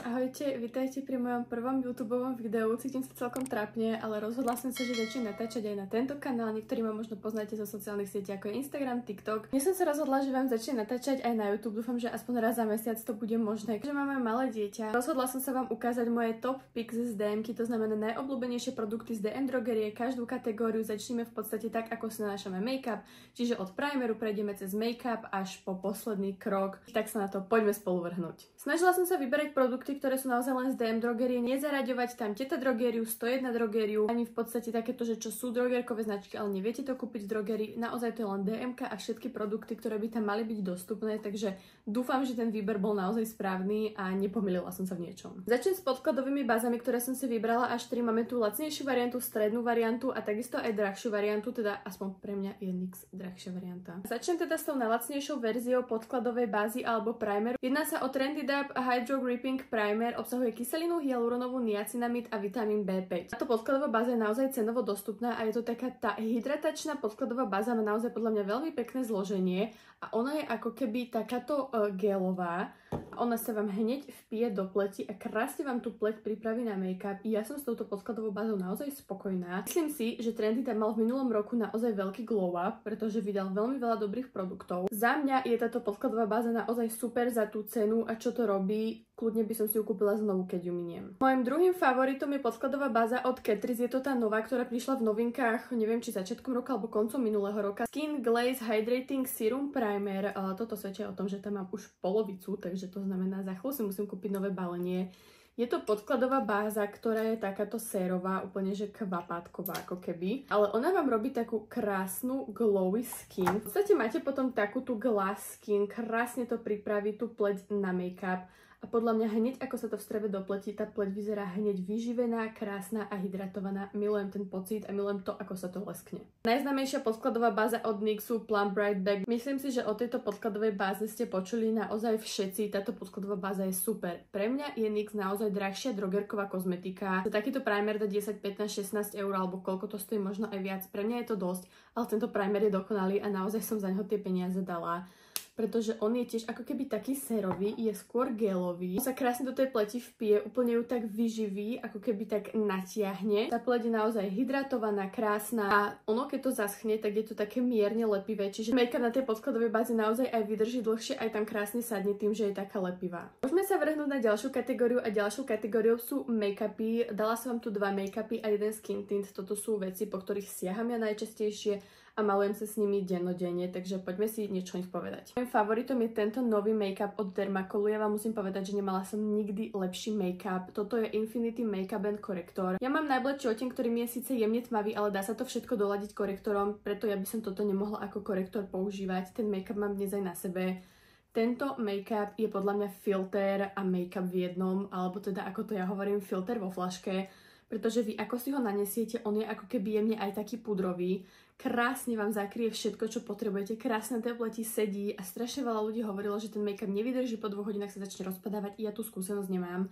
Ahojte, vítajte pri mojom prvom YouTubeovom videu. Cítim sa celkom trápne, ale rozhodla som sa, že začnem natáčať aj na tento kanál. Niektorí ma možno poznáte zo sociálnych sietí ako je Instagram, TikTok. Dnes som sa rozhodla, že vám začnem natáčať aj na YouTube. Dúfam, že aspoň raz za mesiac to bude možné. Keďže máme malé dieťa, rozhodla som sa vám ukázať moje top picks z DM-ky, to znamená najobľúbenejšie produkty z DM drogerie. Každú kategóriu začneme v podstate tak, ako si nanášame make-up, čiže od primeru prejdeme cez make-up až po posledný krok. Tak sa na to poďme spolu vrhnúť. Snažila som sa vyberať produkty, ktoré sú naozaj len z DM drogerie, nezaraďovať tam Teta drogériu, 101 drogériu, ani v podstate takéto, že čo sú drogérkové značky, ale neviete to kúpiť z drogerii. Naozaj to je len DMka a všetky produkty, ktoré by tam mali byť dostupné, takže dúfam, že ten výber bol naozaj správny a nepomýlila som sa v niečom. Začnem s podkladovými bázami, ktoré som si vybrala až 3. Máme tu lacnejšiu variantu, strednú variantu a takisto aj drahšiu variantu, teda aspoň pre mňa je NYX drahšia varianta. Začnem teda s tou najlacnejšou verziou podkladovej bázy alebo primeru. Jedná sa o Trendy Dab Hydro Gripping Primer, obsahuje kyselinu hyaluronovú, niacinamid a vitamín B5. Táto podkladová báza je naozaj cenovo dostupná a je to taká tá hydratačná podkladová báza, má naozaj podľa mňa veľmi pekné zloženie a ona je ako keby takáto gelová. Ona sa vám hneď vpije do pleti a krásne vám tú pleť pripraví na make-up. Ja som s touto podkladovou bázou naozaj spokojná. Myslím si, že Trendy tam mal v minulom roku naozaj veľký glow up, pretože vydal veľmi veľa dobrých produktov. Za mňa je táto podkladová báza naozaj super za tú cenu a čo to robí, kľudne by som si ju kúpila znovu, keď ju miniem. Mojím druhým favoritom je podkladová báza od Catrice. Je to tá nová, ktorá prišla v novinkách, neviem či začiatkom roka alebo koncom minulého roka. Skin Glaze Hydrating Serum Primer. Toto svedčí o tom, že tam mám už polovicu, takže to znamená, za chvíľu si musím kúpiť nové balenie. Je to podkladová báza, ktorá je takáto sérová, úplne že kvapátková ako keby. Ale ona vám robí takú krásnu glowy skin. V podstate máte potom takú tú glass skin, krásne to pripraví tú pleť na make-up. A podľa mňa hneď ako sa to vstrebe do pleti, tá pleť vyzerá hneď vyživená, krásna a hydratovaná. Milujem ten pocit a milujem to, ako sa to leskne. Najznámejšia podkladová báza od NYXu Plum Bright Bag. Myslím si, že o tejto podkladovej báze ste počuli naozaj všetci. Táto podkladová báza je super. Pre mňa je NYX naozaj drahšia drogerková kozmetika. Za takýto primer dá 10, 15, 16 eur alebo koľko to stojí, možno aj viac. Pre mňa je to dosť, ale tento primer je dokonalý a naozaj som za neho tie peniaze dala. Pretože on je tiež ako keby taký sérový, je skôr gelový. On sa krásne do tej pleti vpije, úplne ju tak vyživí, ako keby tak natiahne. Tá pleť je naozaj hydratovaná, krásna a ono keď to zaschne, tak je to také mierne lepivé, čiže make-up na tej podkladovej báze naozaj aj vydrží dlhšie, aj tam krásne sadne tým, že je taká lepivá. Môžeme sa vrhnúť na ďalšiu kategóriu a ďalšou kategóriou sú make-upy. Dala som vám tu 2 make-upy a 1 skin tint. Toto sú veci, po ktorých siaham ja najčastejšie a malujem sa s nimi dennodenne, takže poďme si niečo o nich povedať. Mojím favoritom je tento nový make-up od Dermacolu. Ja vám musím povedať, že nemala som nikdy lepší make-up. Toto je Infinity Makeup and Corrector. Ja mám najbladší odtieň, ktorý mi je síce jemne tmavý, ale dá sa to všetko doladiť korektorom, preto ja by som toto nemohla ako korektor používať. Ten make-up mám dnes aj na sebe. Tento make-up je podľa mňa filter a make-up v jednom, alebo teda ako to ja hovorím, filter vo flaške, pretože vy ako si ho nanesiete, on je ako keby jemne aj taký pudrový. Krásne vám zakrie všetko, čo potrebujete. Krásne na tej pleti sedí a strašne veľa ľudí hovorilo, že ten make-up nevydrží, po 2 hodinách sa začne rozpadávať. Ja tú skúsenosť nemám.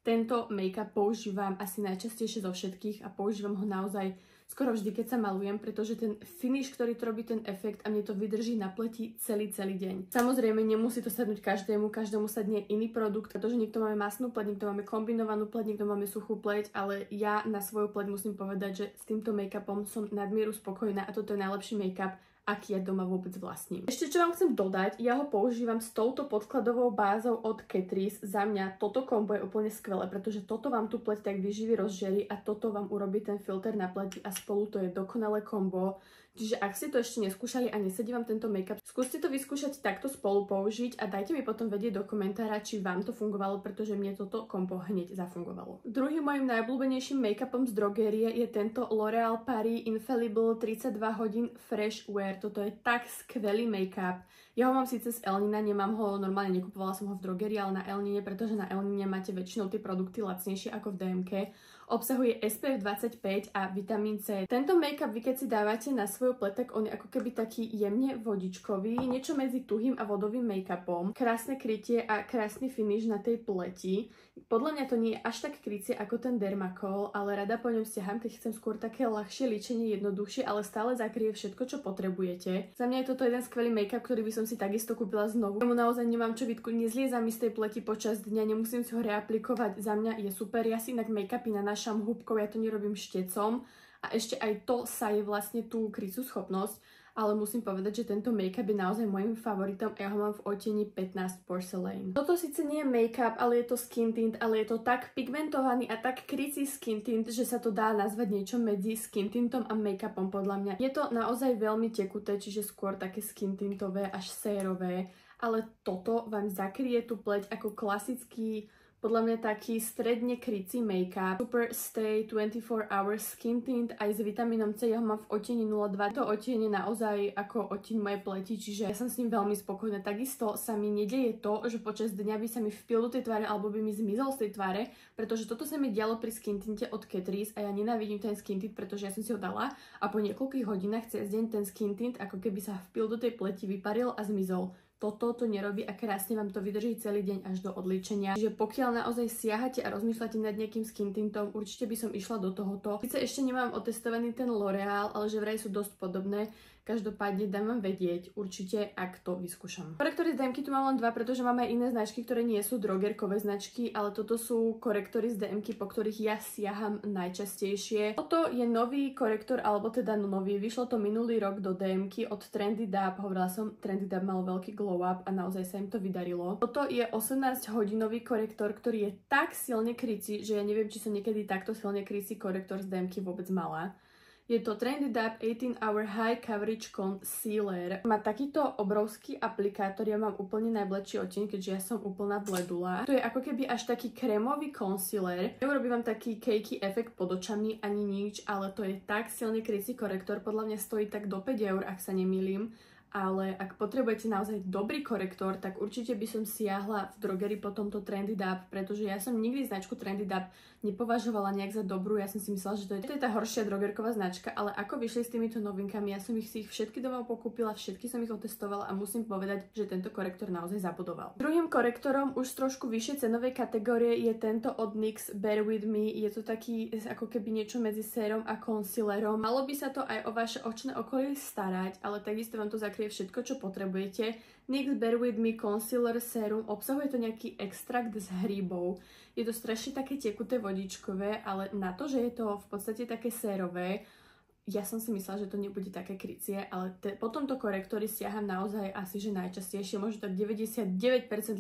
Tento make-up používam asi najčastejšie zo všetkých a používam ho naozaj skoro vždy, keď sa malujem, pretože ten finish, ktorý to robí ten efekt a mne to vydrží na pleti celý deň. Samozrejme, nemusí to sadnúť každému sadne iný produkt, pretože niekto máme masnú pleť, niekto máme kombinovanú pleť, niekto máme suchú pleť, ale ja na svoju pleť musím povedať, že s týmto make-upom som nadmieru spokojná a toto je najlepší make-up, aký ja doma vôbec vlastním. Ešte čo vám chcem dodať, ja ho používam s touto podkladovou bázou od Catrice. Za mňa toto kombo je úplne skvelé, pretože toto vám tú pleť tak vyživí, rozžerí a toto vám urobí ten filter na pleti a spolu to je dokonalé kombo. Čiže ak ste to ešte neskúšali a nesedí vám tento make-up, skúste to vyskúšať takto spolu použiť a dajte mi potom vedieť do komentára, či vám to fungovalo, pretože mne toto kombo hneď zafungovalo. Druhým mojim najobľúbenejším make-upom z drogérie je tento L'Oréal Paris Infallible 32 hodín Fresh Wear. Toto je tak skvelý make-up. Ja ho mám síce z Elnina, nemám ho, normálne nekupovala som ho v drogerii, ale na Elnine, pretože na Elnine máte väčšinou tie produkty lacnejšie ako v DMke. Obsahuje SPF 25 a vitamín C. Tento make-up vy keď si dávate na svoj svoju pleť, tak on je ako keby taký jemne vodičkový, niečo medzi tuhým a vodovým make-upom. Krásne krytie a krásny finish na tej pleti. Podľa mňa to nie je až tak krycie ako ten Dermacol, ale rada po ňom stiaham, keď chcem skôr také ľahšie líčenie, jednoduchšie, ale stále zakrie všetko, čo potrebujete. Za mňa je toto jeden skvelý make-up, ktorý by som si takisto kúpila znovu. Tomu naozaj nemám čo vytku, nezlieza mi z tej pleti počas dňa, nemusím si ho reaplikovať. Za mňa je super. Ja si inak make-upy nanášam húbkou, ja to nerobím štecom. A ešte aj to saje vlastne tú kryciu schopnosť, ale musím povedať, že tento make-up je naozaj môjim favoritom a ja ho mám v odtieni 15 Porcelain. Toto síce nie je make-up, ale je to skin tint, ale je to tak pigmentovaný a tak krycí skin tint, že sa to dá nazvať niečo medzi skin tintom a make-upom podľa mňa. Je to naozaj veľmi tekuté, čiže skôr také skin tintové až sérové, ale toto vám zakrie tú pleť ako klasický, podľa mňa taký stredne krycí make-up. Super Stay 24 Hours Skin Tint aj s vitamínom C, ja ho mám v odtieni 02. To odtień je naozaj ako odtieň mojej pleti, čiže ja som s ním veľmi spokojná. Takisto sa mi nedieje to, že počas dňa by sa mi vpil do tej tváre alebo by mi zmizol z tej tváre, pretože toto sa mi dialo pri skin tinte od Catrice a ja nenávidím ten skin tint, pretože ja som si ho dala a po niekoľkých hodinách cez deň ten skin tint ako keby sa vpil do tej pleti, vyparil a zmizol. Toto to nerobí a krásne vám to vydrží celý deň až do odličenia. Čiže pokiaľ naozaj siahate a rozmýšľate nad nejakým skin tintom, určite by som išla do tohoto. Sice ešte nemám otestovaný ten L'Oreal, ale že vraj sú dosť podobné. Každopádne dám vám vedieť určite, ak to vyskúšam. Korektory z DMky tu mám len dva, pretože mám aj iné značky, ktoré nie sú drogerkové značky, ale toto sú korektory z DMky, po ktorých ja siaham najčastejšie. Toto je nový korektor, alebo teda nový, vyšlo to minulý rok do DMky od Trendy Dab. Hovorila som, Trendy Dab mal veľký glow up a naozaj sa im to vydarilo. Toto je 18-hodinový korektor, ktorý je tak silne krycí, že ja neviem, či som niekedy takto silne krycí korektor z DMky vôbec mala. Je to Trendy Dab 18-Hour High Coverage Concealer. Má takýto obrovský aplikátor, ja mám úplne najbledší odtieň, keďže ja som úplná bledula. To je ako keby až taký krémový concealer. Neurobí vám taký cakey efekt pod očami ani nič, ale to je tak silný krycí korektor, podľa mňa stojí tak do 5 eur, ak sa nemýlim. Ale ak potrebujete naozaj dobrý korektor, tak určite by som siahla v drogerii po tomto Trendy Dab, pretože ja som nikdy značku Trendy Dab nepovažovala nejak za dobrú. Ja som si myslela, že to je tá horšia drogerková značka, ale ako vyšli s týmito novinkami, ja som ich si všetky domov pokúpila, všetky som ich otestovala a musím povedať, že tento korektor naozaj zabudoval. Druhým korektorom už trošku vyššej cenovej kategórie je tento od NYX Bear With Me. Je to taký ako keby niečo medzi sérom a concealerom. Malo by sa to aj o vaše očné okolie starať, ale takisto vám to zakrie všetko, čo potrebujete. NYX Bear With Me Concealer Serum, obsahuje to nejaký extrakt z hríbov. Je to strašne také tekuté vodičkové, ale na to, že je to v podstate také sérové, ja som si myslela, že to nebude také krycie, ale po tomto korektori siaham naozaj asi, že najčastejšie, možno tak 99%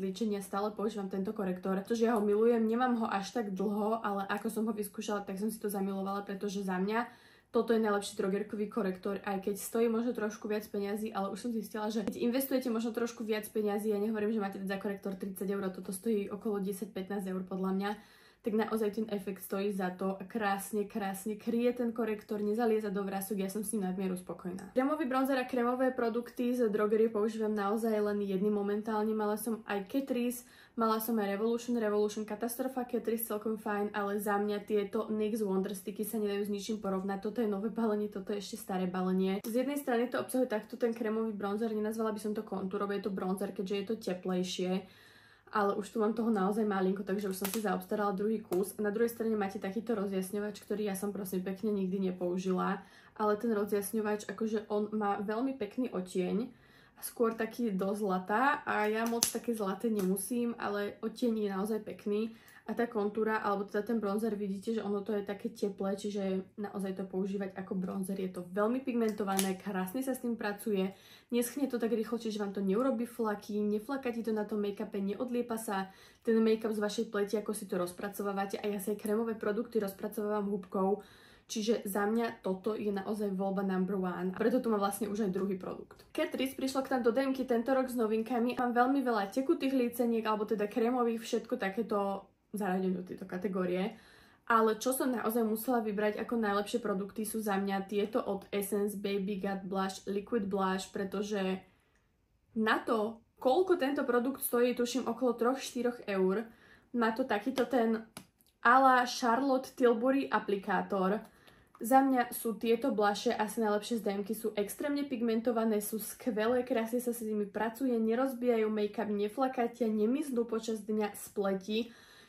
líčenia stále používam tento korektor, pretože ja ho milujem, nemám ho až tak dlho, ale ako som ho vyskúšala, tak som si to zamilovala, pretože za mňa toto je najlepší drogerkový korektor, aj keď stojí možno trošku viac peňazí, ale už som zistila, že keď investujete možno trošku viac peňazí, ja nehovorím, že máte za korektor 30 eur, toto stojí okolo 10-15 eur podľa mňa, tak naozaj ten efekt stojí za to a krásne kryje ten korektor, nezalieza do vrások, ja som s ním nadmieru spokojná. Krémový bronzer a krémové produkty z drogerie používam naozaj len jedny momentálne, mala som aj Catrice, mala som aj Revolution Katastrofa, Catrice celkom fajn, ale za mňa tieto NYX Wonder Sticky sa nedajú s ničím porovnať, toto je nové balenie, toto je ešte staré balenie. Z jednej strany to obsahuje takto ten krémový bronzer, nenazvala by som to kontúrov, je to bronzer, keďže je to teplejšie. Ale už tu mám toho naozaj malinko, takže už som si zaobstarala druhý kus. Na druhej strane máte takýto rozjasňovač, ktorý ja som prosím pekne nikdy nepoužila. Ale ten rozjasňovač, akože on má veľmi pekný odtieň, skôr taký do zlata a ja moc také zlaté nemusím, ale odtieň je naozaj pekný. A tá kontúra, alebo teda ten bronzer, vidíte, že ono to je také teplé, čiže naozaj to používať ako bronzer. Je to veľmi pigmentované, krásne sa s tým pracuje, neschne to tak rýchlo, čiže vám to neurobí flaky, neflaká ti to na tom make-upe, neodliepa sa ten make-up z vašej pleti, ako si to rozpracovávate. A ja si aj krémové produkty rozpracovávam húbkou, čiže za mňa toto je naozaj voľba number one. A preto tu mám vlastne už aj druhý produkt. Catrice prišlo k nám do DMky tento rok s novinkami. Mám veľmi veľa tekutých líceniek, alebo teda krémových, všetko takéto zaradené do tejto kategórie. Ale čo som naozaj musela vybrať ako najlepšie produkty sú za mňa tieto od Essence Baby Got Blush Liquid Blush, pretože na to, koľko tento produkt stojí, tuším okolo 3-4 eur, má to takýto ten a la Charlotte Tilbury aplikátor. Za mňa sú tieto blushe asi najlepšie z DM-ky, sú extrémne pigmentované, sú skvelé, krásne sa s nimi pracuje, nerozbijajú make-up, neflakatia, nemiznú počas dňa z pleti,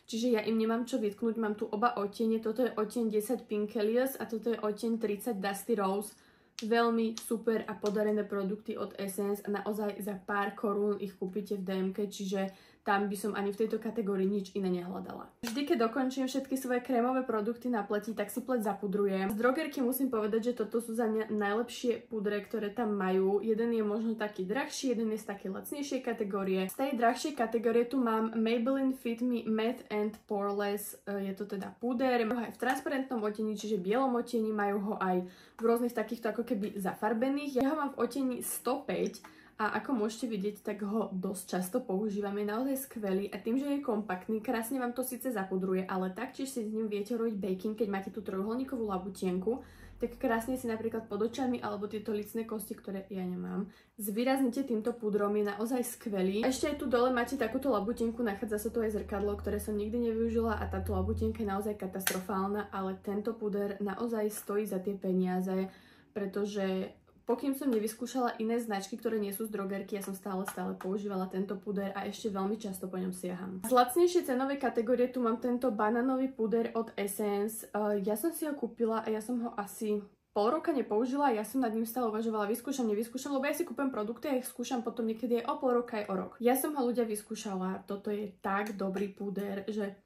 čiže ja im nemám čo vytknúť, mám tu oba odtiene, toto je odtieň 10 Pinkelius a toto je odtieň 30 Dusty Rose. Veľmi super a podarené produkty od Essence a naozaj za pár korún ich kúpite v DM-ke, čiže tam by som ani v tejto kategórii nič iné nehľadala. Vždy, keď dokončím všetky svoje krémové produkty na pleti, tak si pleť zapudrujem. Z drogerky musím povedať, že toto sú za mňa najlepšie pudre, ktoré tam majú. Jeden je možno taký drahší, jeden je z takej lacnejšej kategórie. Z tej drahšej kategórie tu mám Maybelline Fit Me Matte and Poreless. Je to teda puder, majú ho aj v transparentnom odtieni, čiže bielom odtieni, majú ho aj v rôznych takýchto ako keby zafarbených. Ja ho mám v odtieni 105. A ako môžete vidieť, tak ho dosť často používam, je naozaj skvelý a tým, že je kompaktný, krásne vám to síce zapudruje, ale taktiež si s ním viete robiť baking, keď máte tú trojuholníkovú labutienku, tak krásne si napríklad pod očami alebo tieto lícne kosti, ktoré ja nemám, zvýraznite týmto pudrom, je naozaj skvelý. Ešte aj tu dole máte takúto labutienku, nachádza sa tu aj zrkadlo, ktoré som nikdy nevyužila a táto labutienka je naozaj katastrofálna, ale tento puder naozaj stojí za tie peniaze, pretože pokým som nevyskúšala iné značky, ktoré nie sú z drogerky, ja som stále používala tento puder a ešte veľmi často po ňom siaham. Z lacnejšej cenovej kategórie tu mám tento banánový puder od Essence. Ja som si ho kúpila a ja som ho asi pol roka nepoužila, ja som nad ním stále uvažovala, vyskúšam, nevyskúšam, lebo ja si kúpem produkty a ich skúšam potom niekedy aj o pol roka, aj o rok. Ja som ho ľudia vyskúšala, toto je tak dobrý puder, že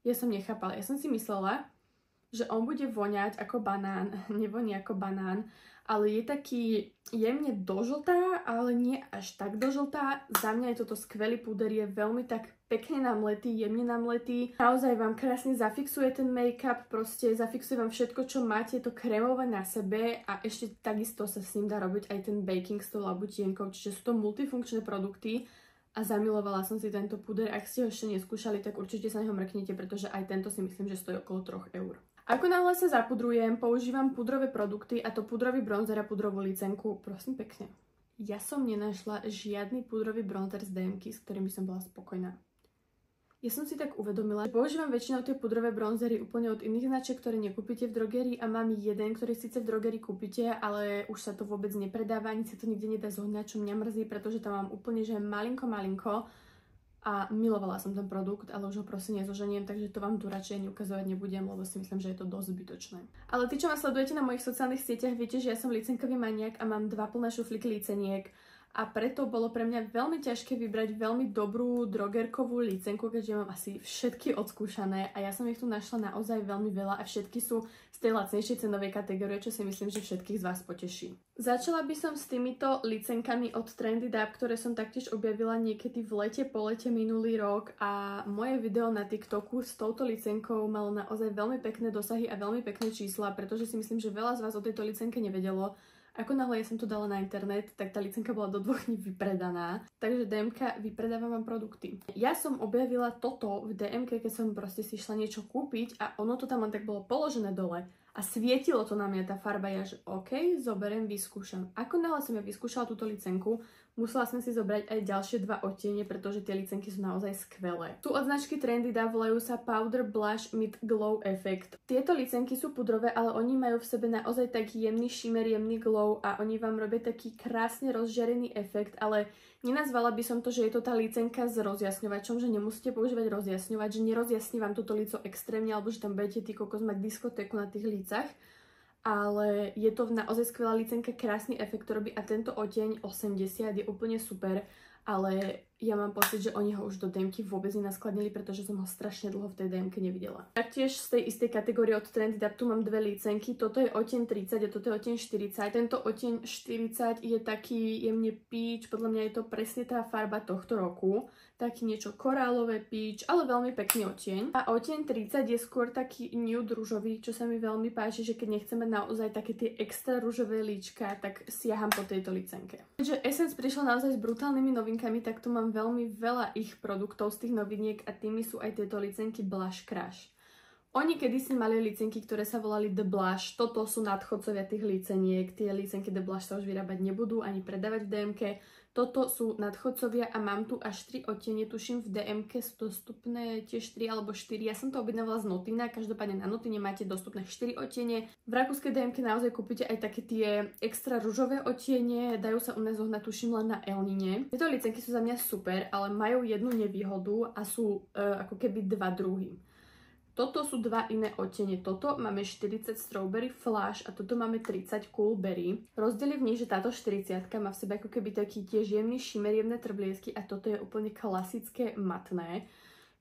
ja som nechápala. Ja som si myslela, že on bude voňať ako banán, nevoní ako banán, ale je taký jemne dožltá, ale nie až tak dožltá. Za mňa je toto skvelý puder, je veľmi tak pekne namletý, jemne namletý. Naozaj vám krásne zafixuje ten make-up, proste zafixuje vám všetko, čo máte, to krémové na sebe a ešte takisto sa s ním dá robiť aj ten baking s tou labutienkou, čiže sú to multifunkčné produkty. A zamilovala som si tento puder. Ak ste ho ešte neskúšali, tak určite sa neho mrknite, pretože aj tento si myslím, že stojí okolo 3 eur. Ako náhle sa zapudrujem, používam pudrové produkty a to pudrový bronzer a pudrovú licenku. Prosím pekne. Ja som nenašla žiadny pudrový bronzer z DM-ky, s ktorým by som bola spokojná. Ja som si tak uvedomila, že používam väčšinou tie pudrové bronzery úplne od iných značiek, ktoré nekúpite v drogerii a mám jeden, ktorý síce v drogerii kúpite, ale už sa to vôbec nepredáva, ani sa to nikde nedá zohnať, čo mňa mrzí, pretože tam mám úplne, že malinko a milovala som ten produkt, ale už ho proste nezoženiem, takže to vám tu radšej neukazovať nebudem, lebo si myslím, že je to dosť zbytočné. Ale tí, čo ma sledujete na mojich sociálnych sieťach, viete, že ja som licenkový maniak a mám 2 plné šuflíky liceniek. A preto bolo pre mňa veľmi ťažké vybrať veľmi dobrú drogerkovú licenku, keďže mám asi všetky odskúšané a ja som ich tu našla naozaj veľmi veľa a všetky sú z tej lacnejšej cenovej kategórie, čo si myslím, že všetkých z vás poteší. Začala by som s týmito licenkami od Trendy Dab, ktoré som taktiež objavila niekedy v lete, po lete minulý rok a moje video na TikToku s touto licenkou malo naozaj veľmi pekné dosahy a veľmi pekné čísla, pretože si myslím, že veľa z vás o tejto licenke nevedelo. Ako náhle ja som to dala na internet, tak tá licenka bola do 2 dní vypredaná. Takže DMK vypredáva vám produkty. Ja som objavila toto v DMK, keď som proste si šla niečo kúpiť a ono to tam len tak bolo položené dole. A svietilo to na mňa tá farba, ja že OK, zoberiem, vyskúšam. Ako náhle som ja vyskúšala túto licenku, musela som si zobrať aj ďalšie 2 odtiene, pretože tie licenky sú naozaj skvelé. Tu od značky Trendy Dab volajú sa Powder Blush Mid Glow Effect. Tieto licenky sú pudrové, ale oni majú v sebe naozaj taký jemný shimmer, jemný glow a oni vám robia taký krásne rozžiarený efekt, ale nenazvala by som to, že je to tá licenka s rozjasňovačom, že nemusíte používať rozjasňovač, že nerozjasní vám toto lico extrémne, alebo že tam budete ty kokos mať diskotéku na tých lícach. Ale je to naozaj skvelá licenka, krásny efekt to robí a tento odtieň 80 je úplne super, ale ja mám pocit, že oni ho už do DMky vôbec nenaskladnili, pretože som ho strašne dlho v tej DMke nevidela. Taktiež z tej istej kategórie od Trendy Dab tu mám 2 licenky, toto je odtieň 30 a toto je odtieň 40. Tento odtieň 40 je taký jemne peach, podľa mňa je to presne tá farba tohto roku. Taký niečo korálové peach, ale veľmi pekný odtieň. A odtieň 30 je skôr taký nude ružový, čo sa mi veľmi páči, že keď nechceme naozaj také tie extra ružové líčka, tak siaham po tejto licenke. Keďže Essence prišla naozaj s brutálnymi novinkami, tak tu mám veľmi veľa ich produktov z tých noviniek a tými sú aj tieto licenky Blush Crush. Oni kedysi mali licenky, ktoré sa volali The Blush, toto sú nadchodcovia tých liceniek, tie licenky The Blush sa už vyrábať nebudú ani predávať v DMke. Toto sú nadchodcovia a mám tu až 3 odtiene, tuším v DM-ke sú dostupné tiež 3 alebo 4. Ja som to objednávala z Notina, každopádne na Notine máte dostupné 4 odtiene. V rakúskej DM-ke naozaj kúpite aj také tie extra ružové odtiene, dajú sa u nás zohnať tuším len na Elnine. Tieto licenky sú za mňa super, ale majú jednu nevýhodu a sú ako keby dva druhy. Toto sú dva iné odtiene. Toto máme 40 Strawberry Flush a toto máme 30 Cool Berry. Rozdiel je v nich, že táto 40 má v sebe ako keby taký tiež jemný šímer, jemné trbliesky a toto je úplne klasické matné,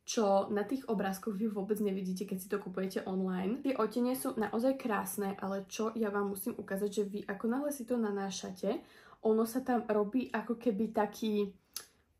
čo na tých obrázkoch vy vôbec nevidíte, keď si to kupujete online. Tie odtiene sú naozaj krásne, ale čo ja vám musím ukázať, že vy ako náhle si to nanášate, ono sa tam robí ako keby taký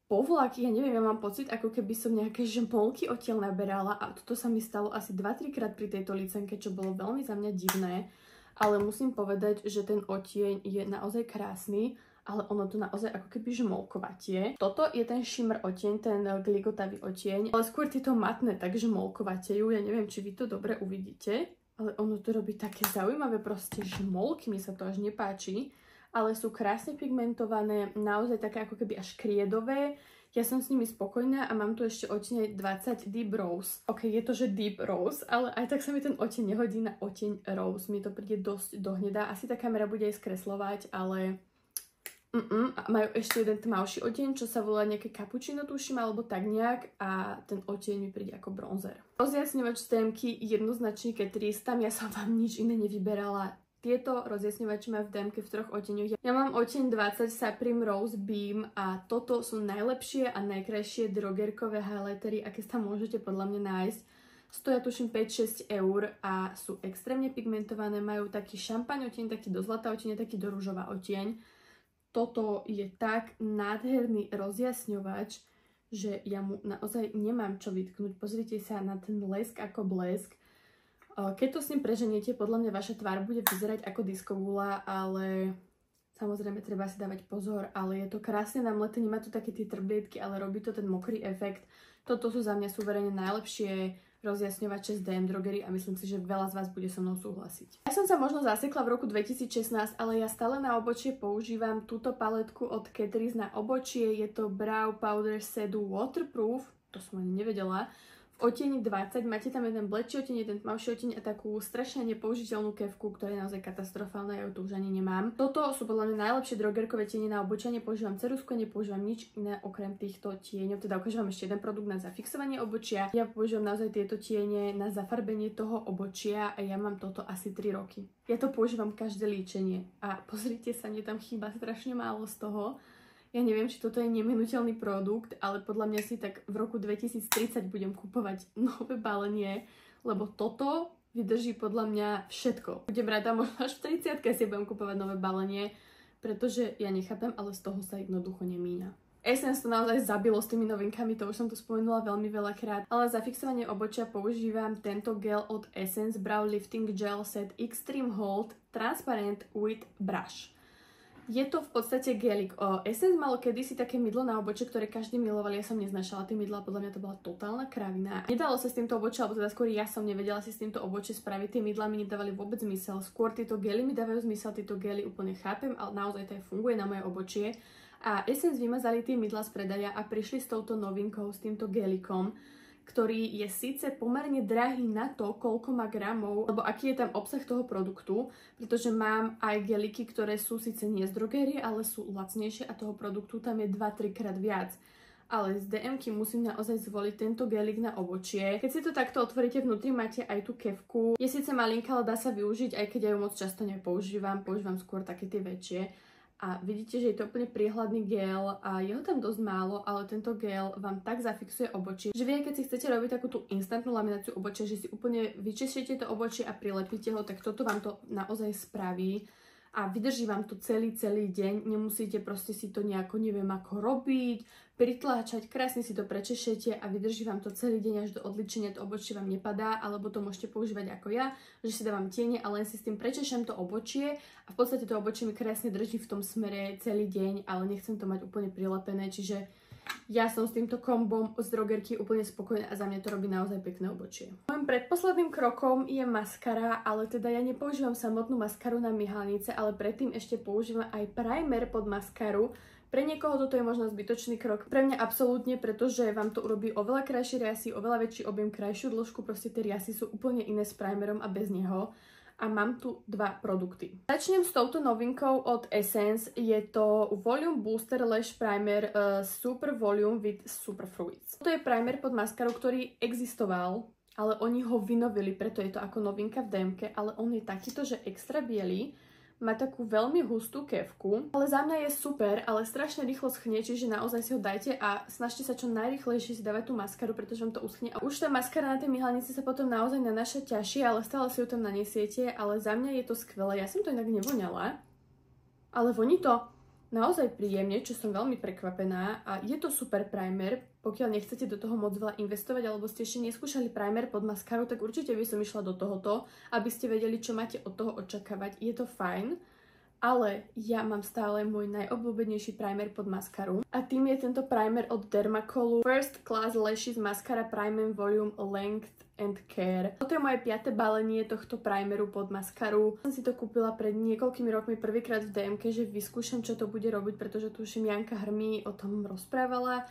povlak, ja neviem, ja mám pocit, ako keby som nejaké žmolky odtiaľ naberala a toto sa mi stalo asi 2-3 krát pri tejto licenke, čo bolo veľmi za mňa divné, ale musím povedať, že ten odtieň je naozaj krásny, ale ono to naozaj ako keby žmolkovatie. Toto je ten shimmer odtieň, ten gligotavý odtieň, ale skôr tieto matné tak žmolkovatejú, ja neviem, či vy to dobre uvidíte, ale ono to robí také zaujímavé proste žmolky, mi sa to až nepáči. Ale sú krásne pigmentované, naozaj také ako keby až kriedové. Ja som s nimi spokojná a mám tu ešte odtieň 20 Deep Rose. Ok, je to, že Deep Rose, ale aj tak sa mi ten odtieň nehodí na odtieň Rose. Mi to príde dosť dohnedá. Asi tá kamera bude aj skreslovať, ale A majú ešte jeden tmavší odtieň, čo sa volá nejaké cappuccino, tuším, alebo tak nejak. A ten odtieň mi príde ako bronzer. Rozjasňovač z témky jednoznačne Catrice, tam ja som vám nič iné nevyberala. Tieto rozjasňovače mám v DMke v 3 odtieňoch. Ja mám odtieň 20 Supreme Rose Beam a toto sú najlepšie a najkrajšie drogerkové highlightery, aké tam môžete podľa mňa nájsť. Stoja tuším 5-6 eur a sú extrémne pigmentované, majú taký šampaň odtieň, taký do zlatá odtieň, taký do ružová odtieň. Toto je tak nádherný rozjasňovač, že ja mu naozaj nemám čo vytknúť. Pozrite sa na ten blesk ako blesk. Keď to s ním preženiete, podľa mňa vaša tvár bude vyzerať ako diskovula, ale samozrejme treba si dávať pozor, ale je to krásne namleté, nemá to také tie trblietky, ale robí to ten mokrý efekt. Toto sú za mňa suverene najlepšie rozjasňovače z DM Drogery a myslím si, že veľa z vás bude so mnou súhlasiť. Ja som sa možno zasekla v roku 2016, ale ja stále na obočie používam túto paletku od Catrice na obočie. Je to Brow Powder Set Waterproof, to som ani nevedela. V odtieni 20 máte tam jeden bledší odtieň, jeden tmavší odtieň a takú strašne nepoužiteľnú kefku, ktorá je naozaj katastrofálna, ja ju tu už ani nemám. Toto sú podľa mňa najlepšie drogerkové tiene na obočie, nepoužívam ceruzku, nepoužívam nič iné okrem týchto tieňov. Teda ukážem vám ešte jeden produkt na zafixovanie obočia. Ja používam naozaj tieto tiene na zafarbenie toho obočia a ja mám toto asi 3 roky. Ja to používam každé líčenie a pozrite sa, mne tam chýba strašne málo z toho. Ja neviem, či toto je neminuteľný produkt, ale podľa mňa si tak v roku 2030 budem kupovať nové balenie, lebo toto vydrží podľa mňa všetko. Budem rada, možno až v 30-ke si budem kupovať nové balenie, pretože ja nechápem, ale z toho sa jednoducho nemíňa. Essence to naozaj zabilo s tými novinkami, to už som tu spomenula veľmi veľakrát, ale za fixovanie obočia používam tento gel od Essence Brow Lifting Gel Set Extreme Hold Transparent with Brush. Je to v podstate gelik. Essence malo kedysi také mydlo na obočie, ktoré každý miloval, ja som neznášala tie mydlá, podľa mňa to bola totálna kravina. Nedalo sa s týmto obočie, alebo teda skôr ja som nevedela si s týmto obočie spraviť, tie mydlá mi nedávali vôbec zmysel. Skôr tieto gely mi dávajú zmysel, tieto gely úplne chápem, ale naozaj to aj funguje na moje obočie. A Essence vymazali tie mydlá z predaja a prišli s touto novinkou, s týmto gelikom, ktorý je síce pomerne drahý na to, koľko má gramov, lebo aký je tam obsah toho produktu, pretože mám aj geliky, ktoré sú síce nie z drogery, ale sú lacnejšie a toho produktu tam je 2-3 krát viac. Ale z DM-ky musím naozaj zvoliť tento gelik na obočie. Keď si to takto otvoríte, vnútri máte aj tú kefku. Je síce malinká, ale dá sa využiť, aj keď ja ju moc často nepoužívam, používam skôr také tie väčšie. A vidíte, že je to úplne priehľadný gel a je ho tam dosť málo, ale tento gel vám tak zafixuje obočie, že vy, keď si chcete robiť takú tú instantnú lamináciu obočia, že si úplne vyčistiete to obočie a prilepíte ho, tak toto vám to naozaj spraví a vydrží vám to celý deň, nemusíte proste si to nejako neviem ako robiť, pritláčať, krásne si to prečešete a vydrží vám to celý deň až do odličenia, to obočie vám nepadá, alebo to môžete používať ako ja, že si dávam tiene a len si s tým prečešem to obočie a v podstate to obočie mi krásne drží v tom smere celý deň, ale nechcem to mať úplne prilepené, čiže ja som s týmto kombom z drogerky úplne spokojná a za mňa to robí naozaj pekné obočie. Mojím predposledným krokom je maskara, ale teda ja nepoužívam samotnú maskaru na myhalnice, ale predtým ešte používam aj primer pod maskaru. Pre niekoho toto je možno zbytočný krok, pre mňa absolútne, pretože vám to urobí oveľa krajšie riasy, oveľa väčší objem, krajšiu dĺžku, proste tie riasy sú úplne iné s primerom a bez neho. A mám tu dva produkty. Začnem s touto novinkou od Essence, je to Volume Booster Lash Primer Super Volume with Super Fruits. To je primer pod maskaru, ktorý existoval, ale oni ho vynovili, preto je to ako novinka v DMke, ale on je takýto, že extra biely. Má takú veľmi hustú kefku, ale za mňa je super, ale strašne rýchlo schnie, čiže naozaj si ho dajte a snažte sa čo najrýchlejšie si dávať tú maskaru, pretože vám to uschne. A už tá maskara na tej myhalnici sa potom naozaj nanáša ťažšie, ale stále si ju tam nanesiete, ale za mňa je to skvelé. Ja som to inak nevoňala, ale voní to naozaj príjemne, čo som veľmi prekvapená a je to super primer. Pokiaľ nechcete do toho moc veľa investovať alebo ste ešte neskúšali primer pod maskaru, tak určite by som išla do tohoto, aby ste vedeli, čo máte od toho očakávať. Je to fajn, ale ja mám stále môj najobľúbenejší primer pod maskaru a tým je tento primer od Dermacolu First Class Lashes Mascara Primer Volume Length and Care. Toto je moje 5. balenie tohto primeru pod maskaru. Som si to kúpila pred niekoľkými rokmi prvýkrát v DMke, že vyskúšam, čo to bude robiť, pretože tuším Janka Hrmý o tom rozprávala.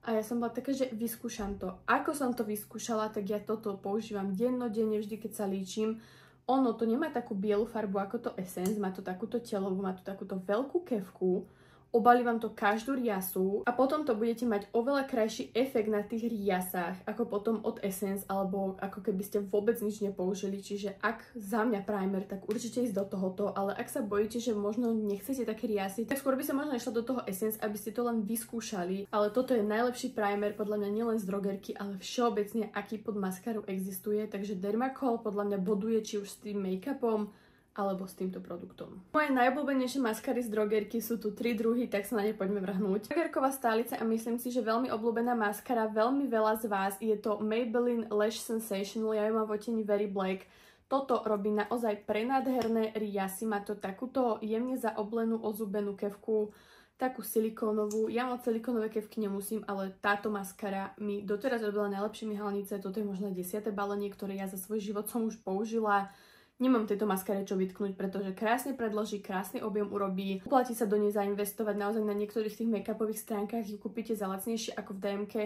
A ja som bola taká, že vyskúšam to. Ako som to vyskúšala, tak ja toto používam dennodenne, vždy keď sa líčim. Ono to nemá takú bielu farbu ako to Essence, má to takúto telovú, má to takúto veľkú kefku. Obalí vám to každú riasu a potom to budete mať oveľa krajší efekt na tých riasách, ako potom od Essence, alebo ako keby ste vôbec nič nepoužili. Čiže ak za mňa primer, tak určite ísť do tohoto, ale ak sa bojíte, že možno nechcete také riasy, tak skôr by sa možno išla do toho Essence, aby ste to len vyskúšali. Ale toto je najlepší primer, podľa mňa nielen z drogerky, ale všeobecne, aký pod maskaru existuje. Takže Dermacol podľa mňa boduje či už s tým make-upom, alebo s týmto produktom. Moje najobľúbenejšie maskary z drogerky sú tu 3 druhy, tak sa na ne poďme vrhnúť. Drogerková stálica a myslím si, že veľmi obľúbená maskara, veľmi veľa z vás, je to Maybelline Lash Sensational, ja ju mám v odtieni Very Black. Toto robí naozaj prenádherné riasy, má to takúto jemne zaoblenú, ozubenú kefku, takú silikónovú. Ja moc silikónové kefky nemusím, ale táto maskara mi doteraz robila najlepšie myhalnice, toto je možno 10. balenie, ktoré ja za svoj život som už použila. Nemám tejto maskare čo vytknúť, pretože krásne predloží, krásny objem urobí. Oplatí sa do nej zainvestovať, naozaj na niektorých tých make-upových stránkach ju kúpite za lacnejšie ako v DMke,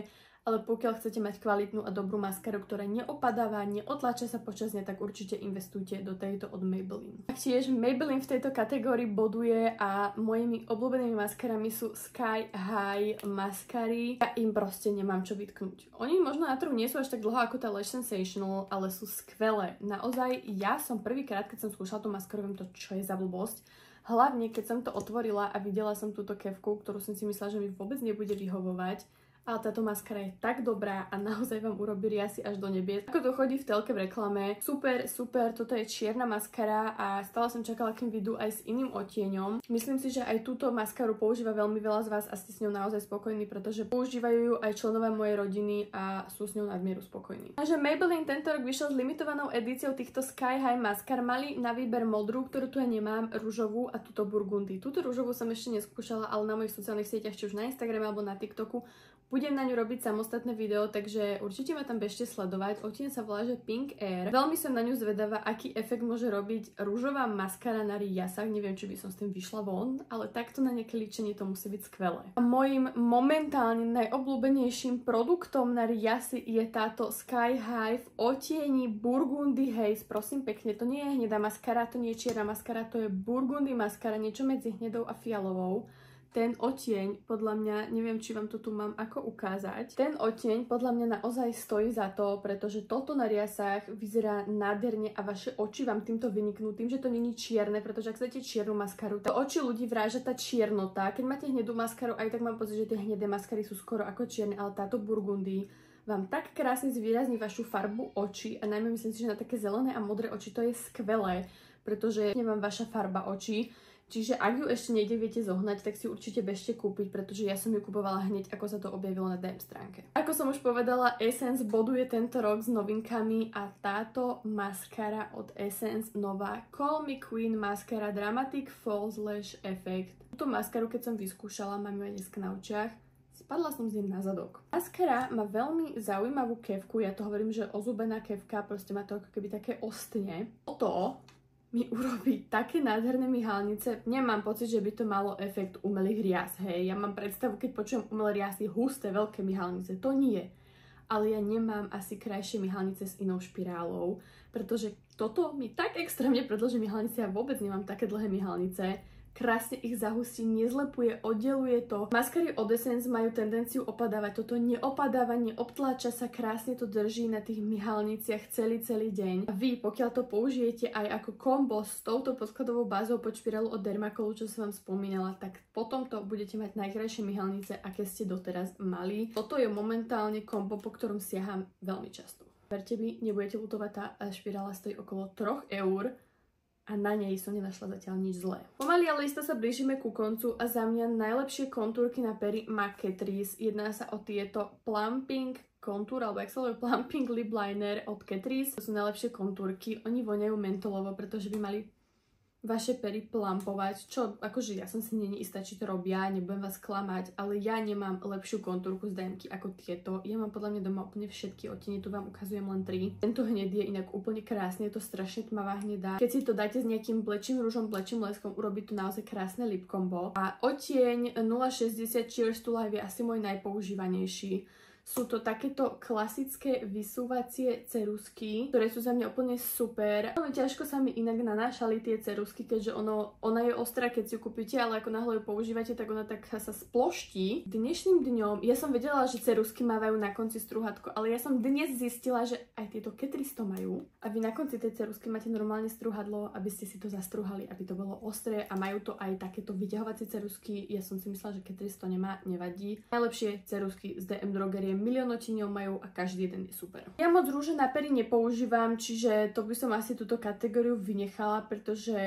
ale pokiaľ chcete mať kvalitnú a dobrú maskaru, ktorá neopadáva, neotláča sa počas dňa, tak určite investujte do tejto od Maybelline. Taktiež Maybelline v tejto kategórii boduje a mojimi obľúbenými maskarami sú Sky High maskary. Ja im proste nemám čo vytknúť. Oni možno na trhu nie sú až tak dlho ako tá Lash Sensational, ale sú skvelé. Naozaj, ja som prvýkrát, keď som skúšala tú maskaru, viem to, čo je za blbosť. Hlavne, keď som to otvorila a videla som túto kefku, ktorú som si myslela, že mi vôbec nebude vyhovovať. Ale táto maskara je tak dobrá a naozaj vám urobí riasy až do nebies. Ako to chodí v telke v reklame. Super, super, toto je čierna maskara a stále som čakala, kým vyjdú aj s iným odtieňom. Myslím si, že aj túto maskaru používa veľmi veľa z vás a ste s ňou naozaj spokojní, pretože používajú ju aj členovia mojej rodiny a sú s ňou nadmieru spokojní. Takže Maybelline tento rok vyšiel s limitovanou edíciou týchto Sky High maskar. Mali na výber modrú, ktorú tu ja nemám, ružovú a túto burgundy. Túto ružovú som ešte neskúšala, ale na mojich sociálnych sieťach, či už na Instagrame alebo na TikToku, budem na ňu robiť samostatné video, takže určite ma tam bežte sledovať. Odtieň sa volá, že Pink Air. Veľmi som na ňu zvedavá, aký efekt môže robiť rúžová maskara na riasách. Neviem, či by som s tým vyšla von, ale takto na nejaké líčenie to musí byť skvelé. A mojím momentálne najobľúbenejším produktom na riasy je táto Sky High v odtieni Burgundy Haze. Prosím pekne, to nie je hnedá maskara, to nie je čierna maskara, to je Burgundy maskara, niečo medzi hnedou a fialovou. Ten odtieň, podľa mňa, neviem, či vám to tu mám ako ukázať, ten odtieň podľa mňa naozaj stojí za to, pretože toto na riasách vyzerá nádherne a vaše oči vám týmto vyniknú, tým, že to není čierne, pretože ak chcete čiernu maskaru, tak oči ľudí vráža tá čiernota. Keď máte hnedú maskaru, aj tak mám pocit, že tie hnedé maskary sú skoro ako čierne, ale táto Burgundy vám tak krásne zvýrazní vašu farbu očí a najmä myslím si, že na také zelené a modré oči to je skvelé, pretože nemám vaša farba očí. Čiže ak ju ešte niekde viete zohnať, tak si určite bežte kúpiť, pretože ja som ju kupovala hneď, ako sa to objavilo na DM stránke. Ako som už povedala, Essence boduje tento rok s novinkami a táto maskara od Essence nová Call Me Queen Mascara Dramatic False Lash Effect. Túto maskaru, keď som vyskúšala, mám ju aj dneska na očiach, spadla som z nej na zadok. Maskara má veľmi zaujímavú kefku, ja to hovorím, že ozubená kefka, proste má to ako keby také ostne. Toto mi urobí také nádherné myhalnice. Nemám pocit, že by to malo efekt umelých rias, hej. Ja mám predstavu, keď počujem umelé riasy, husté, veľké myhalnice. To nie. Ale ja nemám asi krajšie myhalnice s inou špirálou, pretože toto mi tak extrémne predĺži myhalnice. Ja vôbec nemám také dlhé myhalnice. Krásne ich zahustí, nezlepuje, oddeluje to. Maskery od Essence majú tendenciu opadávať. Toto neopadáva, neobtláča sa, krásne to drží na tých myhalniciach celý deň. A vy, pokiaľ to použijete aj ako kombo s touto podkladovou bázou pod špirálu od Dermacolu, čo som vám spomínala, tak potom to budete mať najkrajšie myhalnice, aké ste doteraz mali. Toto je momentálne kombo, po ktorom siaham veľmi často. Verte mi, nebudete ľutovať, tá špirála stojí okolo 3 eur. A na nej som nenašla zatiaľ nič zlé. Pomaly ale isto sa blížime ku koncu a za mňa najlepšie kontúrky na pery má Catrice. Jedná sa o tieto Plumping kontúr, alebo jak sa volá Plumping Lip Liner od Catrice. To sú najlepšie kontúrky. Oni voňajú mentolovo, pretože by mali vaše pery plumpovať, čo akože ja som si není istá, či to robia, nebudem vás klamať, ale ja nemám lepšiu kontúrku z DMky ako tieto. Ja mám podľa mňa doma úplne všetky odtiene, tu vám ukazujem len 3. Tento hned je inak úplne krásny, je to strašne tmavá hnedá. Keď si to dáte s nejakým blečím rúžom, blečím leskom, urobí to naozaj krásne lip combo. A odtieň 060 Cheers to Life je asi môj najpoužívanejší. Sú to takéto klasické vysúvacie ceruzky, ktoré sú za mňa úplne super. Veľmi ťažko sa mi inak nanášali tie ceruzky, keďže ona je ostrá, keď si ju kúpite, ale ako náhle ju používate, tak ona tak sa sploští. Dnešným dňom, ja som vedela, že ceruzky mávajú na konci strúhatko, ale ja som dnes zistila, že aj tieto Catrice to majú. A vy na konci tej ceruzky máte normálne strúhadlo, aby ste si to zastrúhali, aby to bolo ostré, a majú to aj takéto vyťahovacie ceruzky. Ja som si myslela, že Catrice to nemá, nevadí. Najlepšie ceruzky z DM Drogerie milión odtieňov majú a každý jeden je super. Ja moc rúže na pery nepoužívam, čiže to by som asi túto kategóriu vynechala, pretože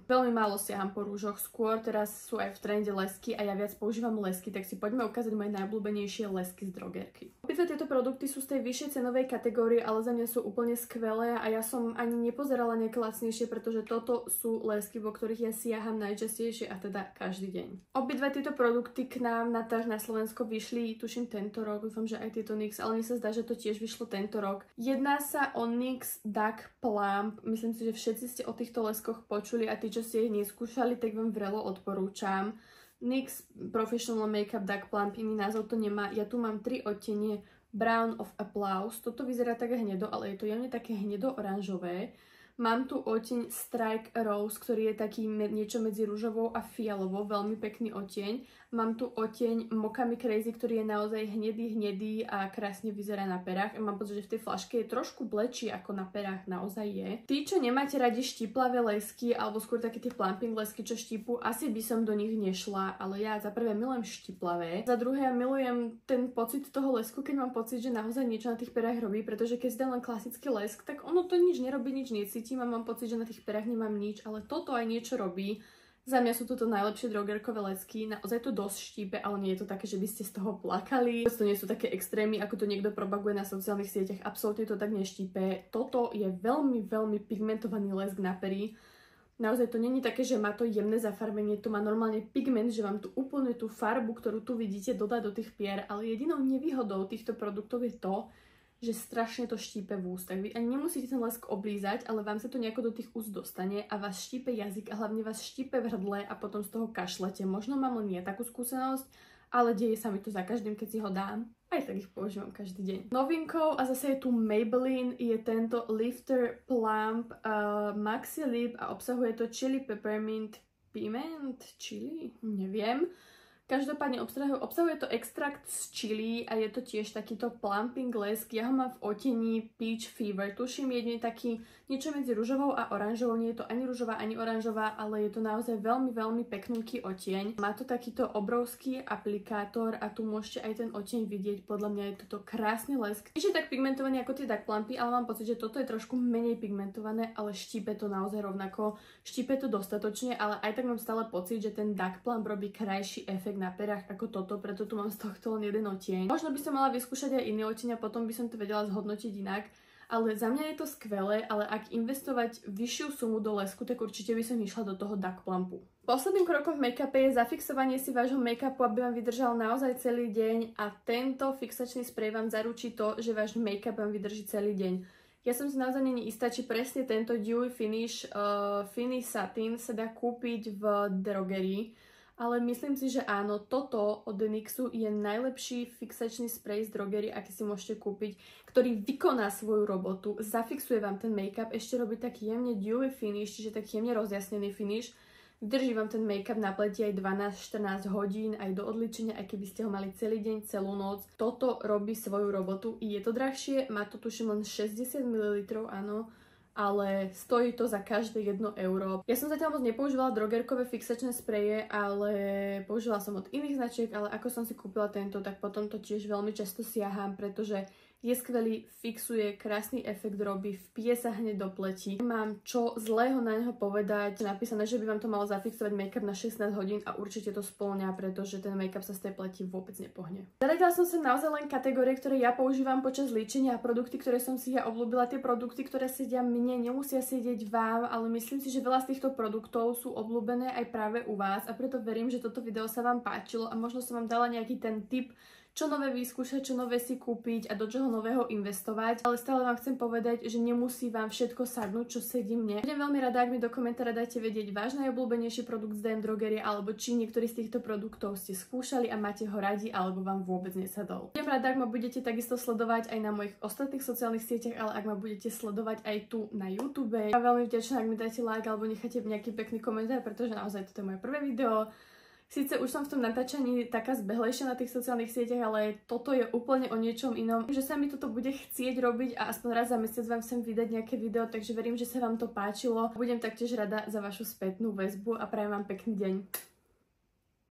veľmi málo siaham po rúžoch. Skôr teraz sú aj v trende lesky a ja viac používam lesky, tak si poďme ukázať moje najobľúbenejšie lesky z drogerky. Obidve tieto produkty sú z tej vyššej cenovej kategórie, ale za mňa sú úplne skvelé a ja som ani nepozerala nejaké lacnejšie, pretože toto sú lesky, vo ktorých ja siaham najčastejšie, a teda každý deň. Obidve tieto produkty k nám na trh na Slovensko vyšli, tuším tento rok. Dúfam, že aj tieto NYX, ale mne sa zdá, že to tiež vyšlo tento rok. Jedná sa o NYX Duck Plump. Myslím si, že všetci ste o týchto leskoch počuli a tí, čo ste ich neskúšali, tak vám vrelo odporúčam. NYX Professional Makeup Duck Plump, iný názov to nemá. Ja tu mám 3 odtiene Brown of Applause. Toto vyzerá tak hnedo, ale je to jemne také hnedo-oranžové. Mám tu odtieň Strike Rose, ktorý je taký niečo medzi ružovou a fialovou, veľmi pekný odtieň. Mám tu odtieň Mokami Crazy, ktorý je naozaj hnedý a krásne vyzerá na perách. Mám pocit, že v tej flaške je trošku blečí ako na perách naozaj je. Tí, čo nemáte radi štíplavé lesky, alebo skôr také tie plumping lesky, čo štípu, asi by som do nich nešla, ale ja za prvé milujem štíplavé. Za druhé milujem ten pocit toho lesku, keď mám pocit, že naozaj niečo na tých perách robí, pretože keď si dám len klasický lesk, tak ono to nič nerobí, nič necítim a mám pocit, že na tých perách nemám nič, ale toto aj niečo robí. Za mňa sú toto najlepšie drogerkové lecky, naozaj to dosť štípe, ale nie je to také, že by ste z toho plakali. To nie sú také extrémy, ako to niekto propaguje na sociálnych sieťach, absolútne to tak neštípe. Toto je veľmi pigmentovaný lesk na pery. Naozaj to není také, že má to jemné zafarbenie, to má normálne pigment, že vám tu úplne tú farbu, ktorú tu vidíte, dodá do tých pier, ale jedinou nevýhodou týchto produktov je to, že strašne to štípe v ústach. Vy ani nemusíte ten lesk oblízať, ale vám sa to nejako do tých úst dostane a vás štípe jazyk a hlavne vás štípe v hrdle a potom z toho kašlete. Možno mám len ja takú skúsenosť, ale deje sa mi to za každým, keď si ho dám. Aj tak ich používam každý deň. Novinkou, a zase je tu Maybelline, je tento Lifter Plump Maxi Lip a obsahuje to Chili Peppermint Piment Chili? Neviem. Každopádne obsahuje to extrakt z chili a je to tiež takýto plumping lesk. Ja ho mám v odtieni Peach Fever. Tuším, jedine taký niečo medzi ružovou a oranžovou. Nie je to ani ružová, ani oranžová, ale je to naozaj veľmi peknúky odtieň. Má to takýto obrovský aplikátor a tu môžete aj ten odtieň vidieť. Podľa mňa je toto krásny lesk. Nie je tak pigmentovaný ako tie Duck Plumpy, ale mám pocit, že toto je trošku menej pigmentované, ale štípe to naozaj rovnako. Štípe to dostatočne, ale aj tak mám stále pocit, že ten Duck Plump robí krajší efekt na perách ako toto, preto tu mám z tohto len jeden odtieň. Možno by som mala vyskúšať aj iný odtieň a potom by som to vedela zhodnotiť inak, ale za mňa je to skvelé, ale ak investovať vyššiu sumu do lesku, tak určite by som išla do toho Duck Plumpu. Posledným krokom v make-upe je zafixovanie si vášho make-upu, aby vám vydržal naozaj celý deň, a tento fixačný sprej vám zaručí to, že váš make-up vám vydrží celý deň. Ja som si naozaj není istá, či presne tento Dewy Finish Finish Satin sa dá kúpiť v drogerii, ale myslím si, že áno, toto od NYXu je najlepší fixačný sprej z drogerie, aký si môžete kúpiť, ktorý vykoná svoju robotu, zafixuje vám ten make-up, ešte robí taký jemne dewy finish, čiže taký jemne rozjasnený finish. Vydrží vám ten make-up na pleti aj 12-14 hodín, aj do odličenia, aj keby ste ho mali celý deň, celú noc. Toto robí svoju robotu. Je to drahšie, má to tuším len 60 ml, áno, ale stojí to za každé 1 euro. Ja som zatiaľ moc nepoužívala drogerkové fixačné spreje, ale používala som od iných značiek, ale ako som si kúpila tento, tak potom to tiež veľmi často siaham, pretože je skvelý, fixuje, krásny efekt robí, vpije sa hneď do pleti. Mám čo zlého na neho povedať, napísané, že by vám to malo zafixovať make-up na 16 hodín a určite to spĺňa, pretože ten make-up sa z tej pleti vôbec nepohne. Zaradila som sem naozaj len kategórie, ktoré ja používam počas líčenia a produkty, ktoré som si ja obľúbila. Tie produkty, ktoré sedia mne, nemusia sedieť vám, ale myslím si, že veľa z týchto produktov sú obľúbené aj práve u vás a preto verím, že toto video sa vám páčilo a možno som vám dala nejaký ten tip, čo nové vyskúšať, čo nové si kúpiť a do čoho nového investovať. Ale stále vám chcem povedať, že nemusí vám všetko sadnúť, čo sedí mne. Budem veľmi rada, ak mi do komentára dáte vedieť váš najobľúbenejší produkt z DM Drogerie, alebo či niektorý z týchto produktov ste skúšali a máte ho radi, alebo vám vôbec nesadol. Budem rada, ak ma budete takisto sledovať aj na mojich ostatných sociálnych sieťach, ale ak ma budete sledovať aj tu na YouTube. Ja veľmi vďačná, ak mi dáte like alebo necháte nejaký pekný komentár, pretože naozaj toto je moje prvé video. Sice už som v tom natáčaní taká zbehlejšia na tých sociálnych sieťach, ale toto je úplne o niečom inom. Že sa mi toto bude chcieť robiť a aspoň raz za mesiac vám chcem vydať nejaké video, takže verím, že sa vám to páčilo. Budem taktiež rada za vašu spätnú väzbu a prajem vám pekný deň.